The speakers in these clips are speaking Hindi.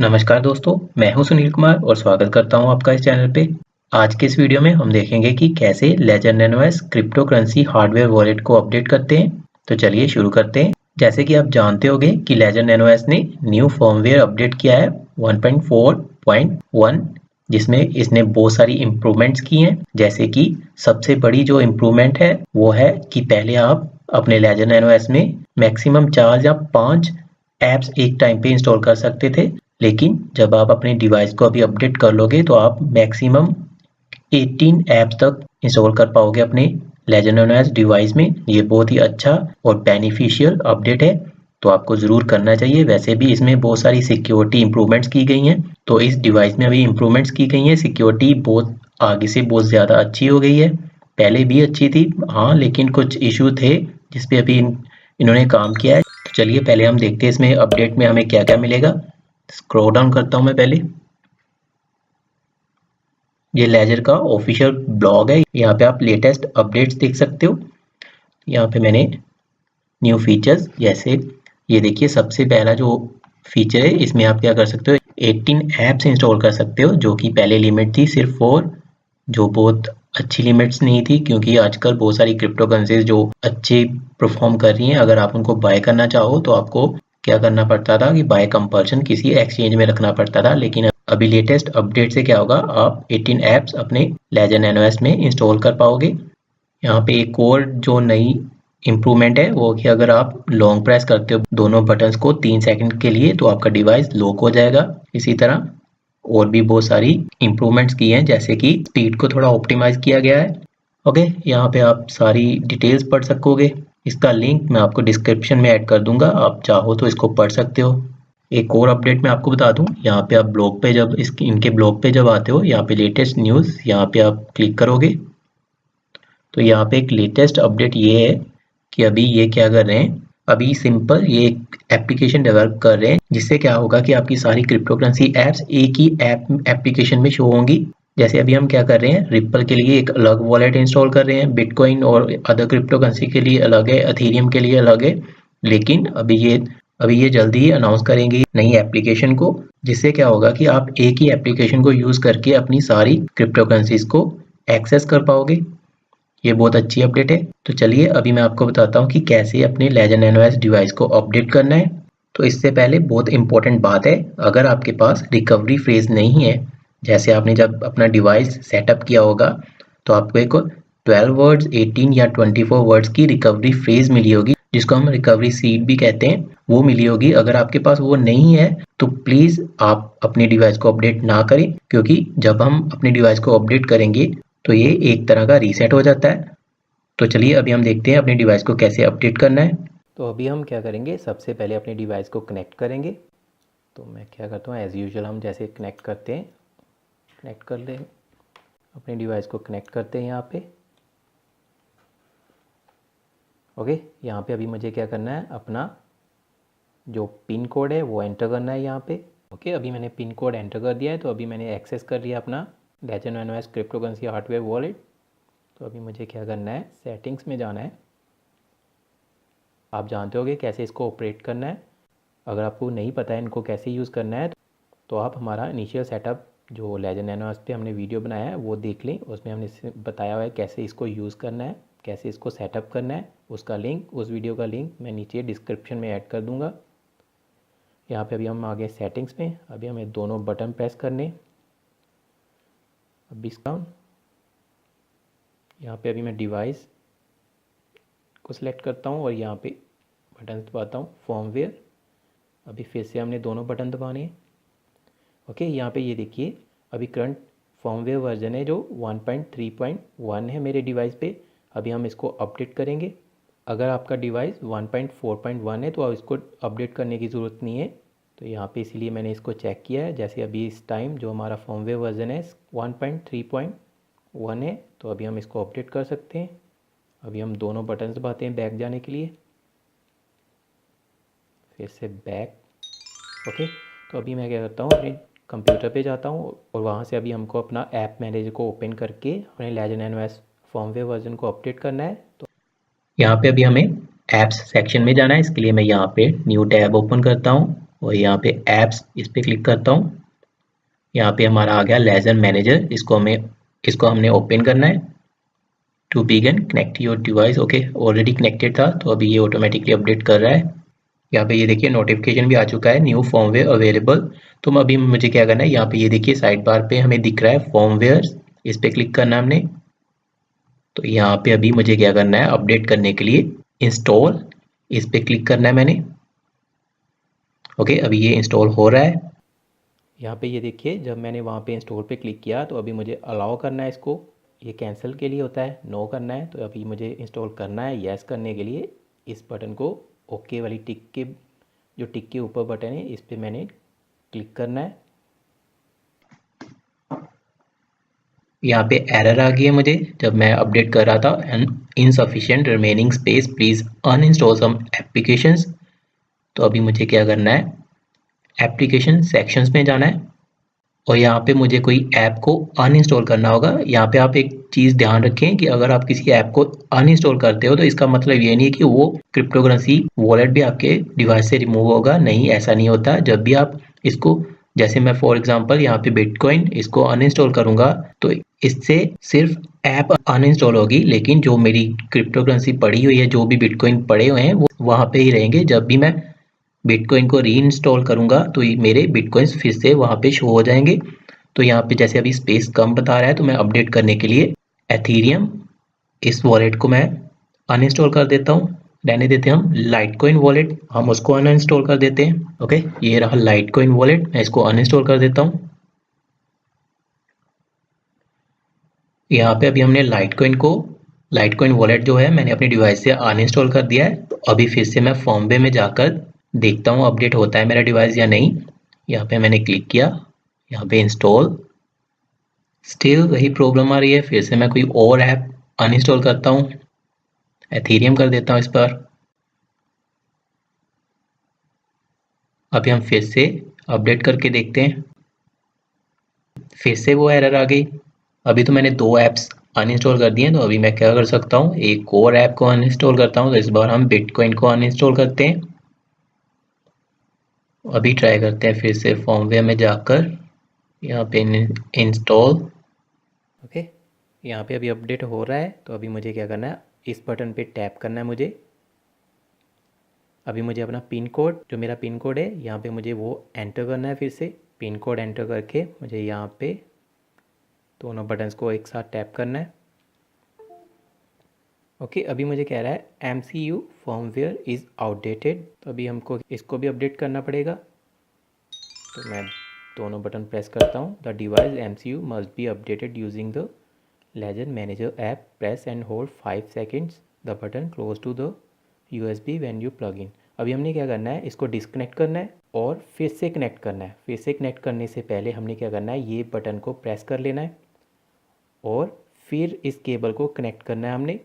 नमस्कार दोस्तों, मैं हूं सुनील कुमार और स्वागत करता हूं आपका इस चैनल पे। आज के इस वीडियो में हम देखेंगे कि कैसे Ledger Nano S cryptocurrency hardware wallet को अपडेट करते हैं। तो चलिए शुरू करते हैं। जैसे कि आप जानते होंगे कि लेजर नैनोएस ने न्यू फर्मवेयर अपडेट किया है 1.4.1, जिसमें इसने बहुत सारी इम्प्रूवमेंट्स की हैं। जैसे कि सबसे बड़ी जो इम्प्रूवमेंट है वो है कि पहले आप अपने लेजर नैनोएस में मैक्सिमम 4 या 5 ऐप्स एक टाइम पे इंस्टॉल कर सकते थे, लेकिन जब आप अपने डिवाइस को अभी अपडेट कर लोगे तो आप मैक्सिमम 18 ऐप्स तक इंस्टॉल कर पाओगे अपने लेजर नैनोएस डिवाइस में। ये बहुत ही अच्छा और बेनिफिशियल अपडेट है, तो आपको ज़रूर करना चाहिए। वैसे भी इसमें बहुत सारी सिक्योरिटी इंप्रूवमेंट्स की गई हैं, तो इस डिवाइस में अभी इंप्रूवमेंट्स की गई हैं। सिक्योरिटी बहुत आगे से बहुत ज़्यादा अच्छी हो गई है, पहले भी अच्छी थी हाँ, लेकिन कुछ इशू थे जिस पे अभी इन्होंने काम किया है। तो चलिए पहले हम देखते हैं इसमें अपडेट में हमें क्या क्या मिलेगा। स्क्रॉल डाउन करता हूं मैं पहले। ये लेजर का ऑफिशियल ब्लॉग है, यहाँ पे आप लेटेस्ट अपडेट्स देख सकते हो। यहाँ पे मैंने न्यू फीचर्स, जैसे ये देखिए सबसे पहला जो फीचर है, इसमें आप क्या कर सकते हो, 18 ऐप्स इंस्टॉल कर सकते हो, जो कि पहले लिमिट थी सिर्फ 4, जो बहुत अच्छी लिमिट्स नहीं थी, क्योंकि आजकल बहुत सारी क्रिप्टो करेंसीज जो अच्छे परफॉर्म कर रही हैं, अगर आप उनको बाय करना चाहो तो आपको क्या करना पड़ता था कि बाय कंपल्सन किसी एक्सचेंज में रखना पड़ता था। लेकिन अभी लेटेस्ट अपडेट से क्या होगा, आप 18 ऐप्स अपने लेजर नैनोएस में इंस्टॉल कर पाओगे। यहाँ पे एक और जो नई इम्प्रूवमेंट है वो कि अगर आप लॉन्ग प्रेस करते हो दोनों बटन्स को 3 सेकंड के लिए तो आपका डिवाइस लॉक हो जाएगा। इसी तरह और भी बहुत सारी इम्प्रूवमेंट्स की हैं, जैसे कि स्पीड को थोड़ा ऑप्टिमाइज किया गया है। ओके, यहाँ पे आप सारी डिटेल्स पढ़ सकोगे। इसका लिंक मैं आपको डिस्क्रिप्शन में ऐड कर दूंगा, आप चाहो तो इसको पढ़ सकते हो। एक और अपडेट मैं आपको बता दूं, यहाँ पे आप ब्लॉग पे जब इनके ब्लॉग पे जब आते हो, यहाँ पे लेटेस्ट न्यूज़ यहाँ पे आप क्लिक करोगे तो यहाँ पे एक लेटेस्ट अपडेट ये है कि अभी ये क्या कर रहे हैं, अभी सिंपल ये एक एप्लीकेशन डेवलप कर रहे हैं, जिससे क्या होगा कि आपकी सारी क्रिप्टो करेंसी एप्स एक ही एप्लीकेशन में शो होंगी। जैसे अभी हम क्या कर रहे हैं, रिपल के लिए एक अलग वॉलेट इंस्टॉल कर रहे हैं, बिटकॉइन और अदर क्रिप्टो करेंसी के लिए अलग है, एथेरियम के लिए अलग है। लेकिन अभी ये जल्दी ही अनाउंस करेंगे नई एप्लीकेशन को, जिससे क्या होगा कि आप एक ही एप्लीकेशन को यूज करके अपनी सारी क्रिप्टो करेंसीज को एक्सेस कर पाओगे। ये बहुत अच्छी अपडेट है। तो चलिए अभी मैं आपको बताता हूँ कि कैसे अपने लेजर नैनोएस डिवाइस को अपडेट करना है। तो इससे पहले बहुत इंपॉर्टेंट बात है, अगर आपके पास रिकवरी फ्रेज नहीं है, जैसे आपने जब अपना डिवाइस सेटअप किया होगा तो आपको एक 12 वर्ड्स, 18 या 24 वर्ड्स की रिकवरी फ्रेज मिली होगी, जिसको हम रिकवरी सीड भी कहते हैं, वो मिली होगी। अगर आपके पास वो नहीं है तो प्लीज़ आप अपने डिवाइस को अपडेट ना करें, क्योंकि जब हम अपने डिवाइस को अपडेट करेंगे तो ये एक तरह का रीसेट हो जाता है। तो चलिए अभी हम देखते हैं अपने डिवाइस को कैसे अपडेट करना है। तो अभी हम क्या करेंगे, सबसे पहले अपने डिवाइस को कनेक्ट करेंगे। तो मैं क्या करता हूँ, एज़ यूजुअल हम जैसे कनेक्ट करते हैं, कनेक्ट कर लें, अपने डिवाइस को कनेक्ट करते हैं यहाँ पे। ओके, यहाँ पे अभी मुझे क्या करना है, अपना जो पिन कोड है वो एंटर करना है यहाँ पे। ओके, अभी मैंने पिन कोड एंटर कर दिया है, तो अभी मैंने एक्सेस कर लिया अपना Ledger Nano S cryptocurrency hardware wallet. तो अभी मुझे क्या करना है, सेटिंग्स में जाना है। आप जानते होगे कैसे इसको ऑपरेट करना है। अगर आपको नहीं पता है इनको कैसे यूज़ करना है तो आप हमारा इनिशियल सेटअप जो लेजर नैनोएस पे हमने वीडियो बनाया है वो देख लें, उसमें हमने बताया हुआ है कैसे इसको यूज़ करना है, कैसे इसको सेटअप करना है। उसका लिंक, उस वीडियो का लिंक मैं नीचे डिस्क्रिप्शन में ऐड कर दूँगा। यहाँ पे अभी हम आ गए सेटिंग्स में। अभी हमें दोनों बटन प्रेस करने। अभी इसका यहाँ पे अभी मैं डिवाइस को सिलेक्ट करता हूँ और यहाँ पे बटन दबाता हूँ, फर्मवेयर। अभी फिर से हमने दोनों बटन दबाने हैं। ओके, यहाँ पे ये देखिए अभी करंट फर्मवेयर वर्जन है जो 1.3.1 है मेरे डिवाइस पे। अभी हम इसको अपडेट करेंगे। अगर आपका डिवाइस 1.4.1 है तो आप इसको अपडेट करने की ज़रूरत नहीं है। तो यहाँ पे इसीलिए मैंने इसको चेक किया है। जैसे अभी इस टाइम जो हमारा फर्मवेयर वर्जन है 1.3.1 है, तो अभी हम इसको अपडेट कर सकते हैं। अभी हम दोनों बटन दबाते हैं बैक जाने के लिए, फिर से बैक। ओके, तो अभी मैं क्या करता हूँ, अपने कंप्यूटर पे जाता हूँ और वहाँ से अभी हमको अपना ऐप मैनेजर को ओपन करके अपने लेजर नैनोएस फर्मवेयर वर्जन को अपडेट करना है। तो यहाँ पे अभी हमें ऐप्स सेक्शन में जाना है, इसके लिए मैं यहाँ पे न्यू टैब ओपन करता हूँ। और यहाँ पे ऐप्स इस पर क्लिक करता हूँ। यहाँ पे हमारा आ गया लेजर मैनेजर, इसको हमने ओपन करना है। To begin connect your device, okay already connected था तो अभी ये ऑटोमेटिकली अपडेट कर रहा है। यहाँ पे ये देखिए नोटिफिकेशन भी आ चुका है, न्यू फर्मवेयर अवेलेबल। तो अभी मुझे क्या करना है, यहाँ पे ये देखिए साइड बार पे हमें दिख रहा है फर्मवेयर, इस पे क्लिक करना है हमने। तो यहाँ पे अभी मुझे क्या करना है, अपडेट करने के लिए इंस्टॉल, इस पे क्लिक करना है मैंने। ओके अभी ये इंस्टॉल हो रहा है। यहाँ पे ये देखिए जब मैंने वहाँ पे इंस्टॉल पे क्लिक किया तो अभी मुझे अलाउ करना है इसको, ये कैंसिल के लिए होता है, नो करना है। तो अभी मुझे इंस्टॉल करना है, यस करने के लिए इस बटन को ओके वाली टिक के, जो टिक के ऊपर बटन है इस पर मैंने क्लिक करना है। यहाँ पे एरर आ गई है मुझे जब मैं अपडेट कर रहा था, insufficient remaining space please uninstall some applications. तो अभी मुझे क्या करना है, एप्लीकेशन सेक्शंस में जाना है और यहाँ पे मुझे कोई ऐप को अनइंस्टॉल करना होगा। यहाँ पे आप एक चीज़ ध्यान रखें कि अगर आप किसी ऐप को अनइंस्टॉल करते हो तो इसका मतलब ये नहीं है कि वो क्रिप्टोकरेंसी वॉलेट भी आपके डिवाइस से रिमूव होगा, नहीं ऐसा नहीं होता। जब भी आप इसको, जैसे मैं फॉर एग्जांपल यहाँ पे बिटकॉइन इसको अनइंस्टॉल करूंगा तो इससे सिर्फ ऐप अनइंस्टॉल होगी, लेकिन जो मेरी क्रिप्टोकरेंसी पड़ी हुई है, जो भी बिटकॉइन पड़े हुए हैं वो वहाँ पे ही रहेंगे। जब भी मैं बिटकॉइन को री इंस्टॉल करूंगा तो मेरे बिटकॉइंस फिर से वहाँ पे शो हो जाएंगे। तो यहाँ पे जैसे अभी स्पेस कम बता रहा है तो मैं अपडेट करने के लिए एथीरियम, इस वॉलेट को मैं अनइंस्टॉल कर देता हूँ। रहने देते हैं हम लाइटकॉइन वॉलेट, हम उसको अनइंस्टॉल कर देते हैं। ओके ये रहा लाइटकॉइन वॉलेट, मैं इसको अनइंस्टॉल कर देता हूँ। यहाँ पे अभी हमने लाइटकॉइन वॉलेट जो है मैंने अपने डिवाइस से अनइंस्टॉल कर दिया है। तो अभी फिर से मैं फर्मवेयर में जाकर देखता हूँ अपडेट होता है मेरा डिवाइस या नहीं। यहाँ पे मैंने क्लिक किया, यहाँ पे इंस्टॉल, स्टिल वही प्रॉब्लम आ रही है। फिर से मैं कोई और ऐप अनइंस्टॉल करता हूँ, एथीरियम कर देता हूँ इस पर। अभी हम फिर से अपडेट करके देखते हैं, फिर से वो एरर आ गई। अभी तो मैंने 2 ऐप्स अनइंस्टॉल कर दिए हैं, तो अभी मैं क्या कर सकता हूँ, एक और ऐप को अनइंस्टॉल करता हूँ। तो इस बार हम बिटकॉइन को अनइंस्टॉल करते हैं। अभी ट्राई करते हैं फिर से फर्मवेयर में जाकर, यहाँ पे इंस्टॉल। ओके यहाँ पे अभी अपडेट हो रहा है। तो अभी मुझे क्या करना है, इस बटन पे टैप करना है मुझे। अभी मुझे अपना पिन कोड, जो मेरा पिन कोड है यहाँ पे मुझे वो एंटर करना है। फिर से पिन कोड एंटर करके मुझे यहाँ पे दोनों बटन्स को एक साथ टैप करना है। ओके अभी मुझे कह रहा है MCU फर्मवेयर इज़ आउटडेटेड। तो अभी हमको इसको भी अपडेट करना पड़ेगा। तो मैं दोनों बटन प्रेस करता हूँ। The device MCU must be updated using the Ledger manager app, press and hold 5 seconds the button close to the USB when you plug in. अभी हमने क्या करना है, इसको डिस्कनेक्ट करना है और फिर से कनेक्ट करना है। फिर से कनेक्ट करने से पहले हमने क्या करना है, ये बटन को प्रेस कर लेना है और फिर इस केबल को कनेक्ट करना है हमने।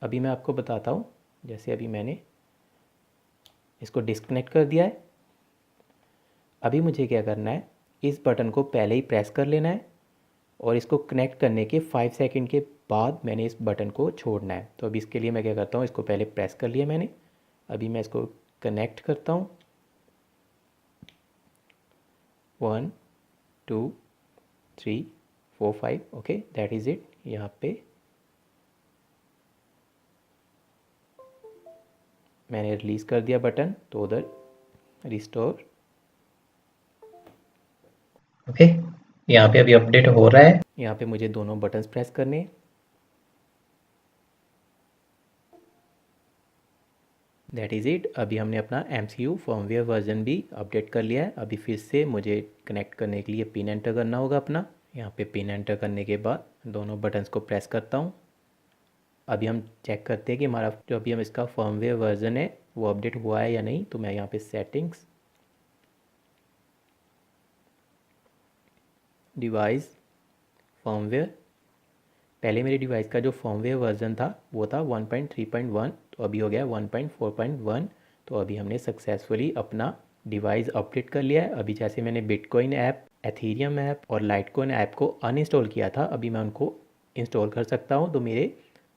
अभी मैं आपको बताता हूँ, जैसे अभी मैंने इसको डिस्कनेक्ट कर दिया है। अभी मुझे क्या करना है, इस बटन को पहले ही प्रेस कर लेना है और इसको कनेक्ट करने के 5 सेकंड के बाद मैंने इस बटन को छोड़ना है। तो अभी इसके लिए मैं क्या करता हूँ, इसको पहले प्रेस कर लिया मैंने। अभी मैं इसको कनेक्ट करता हूँ। 1 2 3 4 5 ओके दैट इज़ इट। यहाँ पे मैंने रिलीज़ कर दिया बटन, तो उधर रिस्टोर। ओके यहाँ पे अभी अपडेट हो रहा है। यहाँ पे मुझे दोनों बटन्स प्रेस करने। That is it. अभी हमने अपना MCU फर्मवेयर वर्जन भी अपडेट कर लिया है। अभी फिर से मुझे कनेक्ट करने के लिए पिन एंटर करना होगा अपना। यहाँ पे पिन एंटर करने के बाद दोनों बटन्स को प्रेस करता हूँ। अभी हम चेक करते हैं कि हमारा जो अभी हम इसका फर्मवेयर वर्जन है वो अपडेट हुआ है या नहीं। तो मैं यहाँ पे सेटिंग्स, डिवाइस, फर्मवेयर, पहले मेरे डिवाइस का जो फर्मवेयर वर्जन था वो था 1.3.1, तो अभी हो गया 1.4.1। तो अभी हमने सक्सेसफुली अपना डिवाइस अपडेट कर लिया है। अभी जैसे मैंने बिटकॉइन ऐप, एथीरियम ऐप और लाइटकॉइन ऐप को अनइंस्टॉल किया था, अभी मैं उनको इंस्टॉल कर सकता हूँ। तो मेरे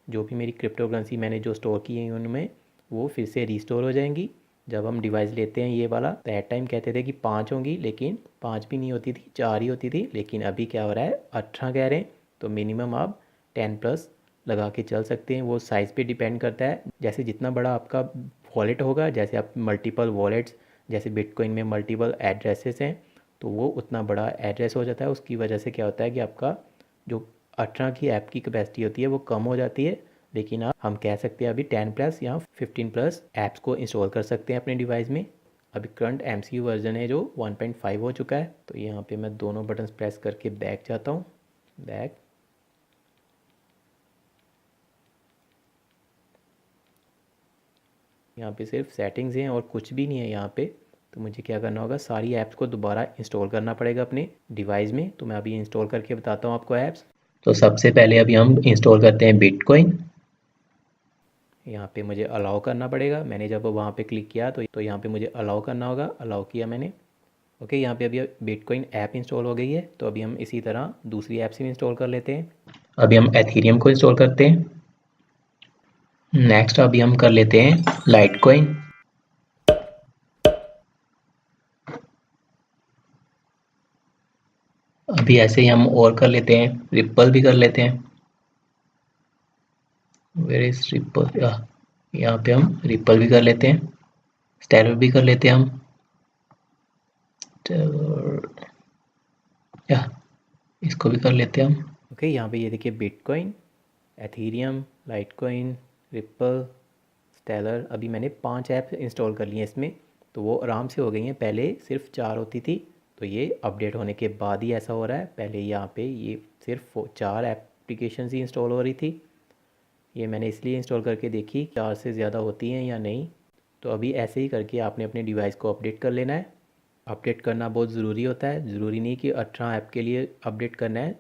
जो भी मेरी क्रिप्टोकरेंसी मैंने जो स्टोर की है उनमें वो फिर से रिस्टोर हो जाएंगी। जब हम डिवाइस लेते हैं ये वाला, दैट टाइम कहते थे कि 5 होंगी, लेकिन 5 भी नहीं होती थी, 4 ही होती थी। लेकिन अभी क्या हो रहा है, 18 कह रहे हैं। तो मिनिमम आप 10+ लगा के चल सकते हैं। वो साइज़ पे डिपेंड करता है, जैसे जितना बड़ा आपका वॉलेट होगा, जैसे आप मल्टीपल वॉलेट्स, जैसे बिटकॉइन में मल्टीपल एड्रेसेस हैं, तो वो उतना बड़ा एड्रेस हो जाता है। उसकी वजह से क्या होता है कि आपका जो 18 की ऐप की कैपेसिटी होती है वो कम हो जाती है। लेकिन हम कह सकते हैं अभी 10+ या 15+ ऐप्स को इंस्टॉल कर सकते हैं अपने डिवाइस में। अभी करंट MCU वर्जन है जो 1.5 हो चुका है। तो यहाँ पे मैं दोनों बटन्स प्रेस करके बैक जाता हूँ, बैक। यहाँ पे सिर्फ सेटिंग्स हैं और कुछ भी नहीं है यहाँ पे। तो मुझे क्या करना होगा, सारी ऐप्स को दोबारा इंस्टॉल करना पड़ेगा अपने डिवाइस में। तो मैं अभी इंस्टॉल करके बताता हूँ आपको ऐप्स। तो सबसे पहले अभी हम इंस्टॉल करते हैं बिटकॉइन। यहाँ पे मुझे अलाउ करना पड़ेगा। मैंने जब वहाँ पे क्लिक किया तो यहाँ पे मुझे अलाउ करना होगा, अलाउ किया मैंने। ओके, यहाँ पे अभी बिटकॉइन ऐप इंस्टॉल हो गई है। तो अभी हम इसी तरह दूसरी ऐप से भी इंस्टॉल कर लेते हैं। अभी हम एथेरियम को इंस्टॉल करते हैं। नेक्स्ट अभी हम कर लेते हैं लाइटकॉइन। अभी ऐसे ही हम और कर लेते हैं, रिप्पल भी कर लेते हैं। वेयर इज रिप्पल, यहाँ पे हम रिप्पल भी कर लेते हैं, स्टेलर भी कर लेते हैं हम। या इसको भी कर लेते हैं हम। ओके, यहाँ पे ये देखिए Bitcoin, Ethereum, Litecoin, Ripple, Stellar. अभी मैंने 5 ऐप इंस्टॉल कर लिए हैं इसमें। तो वो आराम से हो गई हैं, पहले सिर्फ 4 होती थी। तो ये अपडेट होने के बाद ही ऐसा हो रहा है। पहले यहाँ पे ये सिर्फ 4 एप्लीकेशन ही इंस्टॉल हो रही थी। ये मैंने इसलिए इंस्टॉल करके देखी 4 से ज़्यादा होती हैं या नहीं। तो अभी ऐसे ही करके आपने अपने डिवाइस को अपडेट कर लेना है। अपडेट करना बहुत ज़रूरी होता है। ज़रूरी नहीं कि 18 ऐप के लिए अपडेट करना है।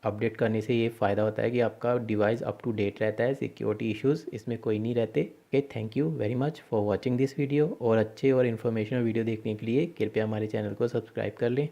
अपडेट करने से ये फ़ायदा होता है कि आपका डिवाइस अप टू डेट रहता है, सिक्योरिटी इश्यूज़ इसमें कोई नहीं रहते। Okay, thank you very much for watching this video. और अच्छे और इन्फॉर्मेशनल वीडियो देखने के लिए कृपया हमारे चैनल को सब्सक्राइब कर लें।